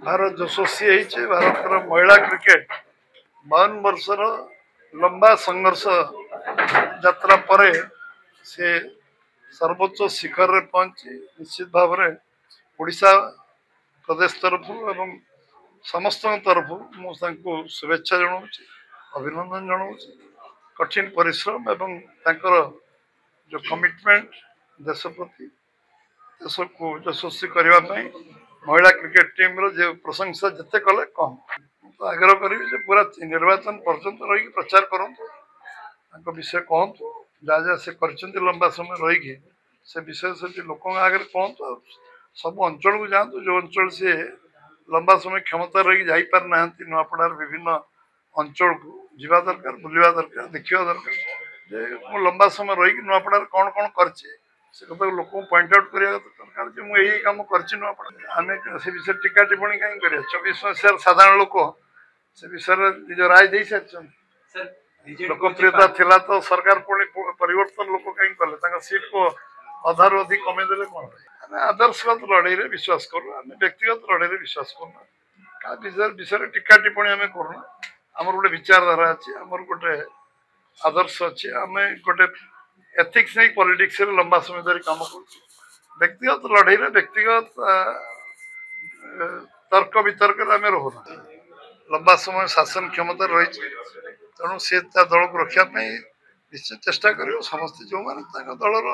भारत यशस्वी है। भारत महिला क्रिकेट 52 वर्षर लंबा संघर्ष यात्रा पर से सर्वोच्च शिखर रे पहुंची निश्चित भाव में ओडिशा प्रदेश तरफ एवं समस्त तरफ मुझे शुभेच्छा जनाऊँ अभिनंदन जनाऊँ। कठिन परिश्रम एवं तांकर जो कमिटमेंट देश प्रति देश को यशस्वी करने महिला क्रिकेट टीम रो जो प्रशंसा जिते कले कम। तो आग्रह करी पूरा निर्वाचन पर्यंत रही प्रचार करूँ विषय कहतु जहाँ जहाँ से कर लंबा समय रही से विषय से लोक आगे कहतु सब अंचल को जातु जो अंचल से लंबा समय क्षमता रही जापार ना नुआपड़ार विभिन्न अंचल को जीवा दरकार बुलवा दरकार देखा दरकार जे लंबा समय रही नुआपड़ार कौन कौन कर से कथा लोक पॉइंट आउट करने दरकार जो मुझे कम कर आम से विषय टीका टिप्पणी कहीं कर 24 मसीहार साधारण लोक से विषय निज राय दे सारी लोकप्रियता थिला तो सरकार पुणी परिवर्तन लोक कहीं कले सीट को अधार अधिक कमेदे कौन आम आदर्शगत लड़ाई रे विश्वास करूँ आम व्यक्तिगत लड़ाई रे विश्वास करूँ विषय टीका टिप्पणी आम करूँ आमर गोटे विचारधारा अच्छी आमर गोटे आदर्श अच्छी आम गोटे एथिक्स नहीं पॉलिटिक्स रे लंबा समय धरी काम कर व्यक्तिगत लड़ाई रे व्यक्तिगत तर्क वितर्क आम रोना लंबा समय शासन क्षमता रही तेणु से दल को रखापी निश्चित चेष्टा कर समस्ते जो मैंने दलर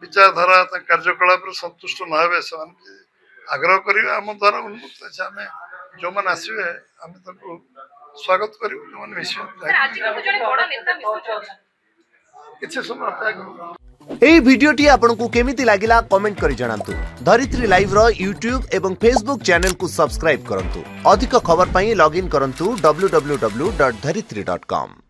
विचारधारा कार्यकलाप संतुष्ट न हे से आग्रह करेंगे आम द्वारा उन्मुक्त अच्छे आम जो मैंने आसवे आम स्वागत करूँ जो मैंने किसी समय एई भिडियोटी आपनकु केमिति लागिला कमेंट करि जणांतु। धरित्री लाइव रो यूट्यूब एवं फेसबुक चैनल को सब्सक्राइब करंतु। अधिक खबर पई लॉगिन करंतु www.dharitri.com।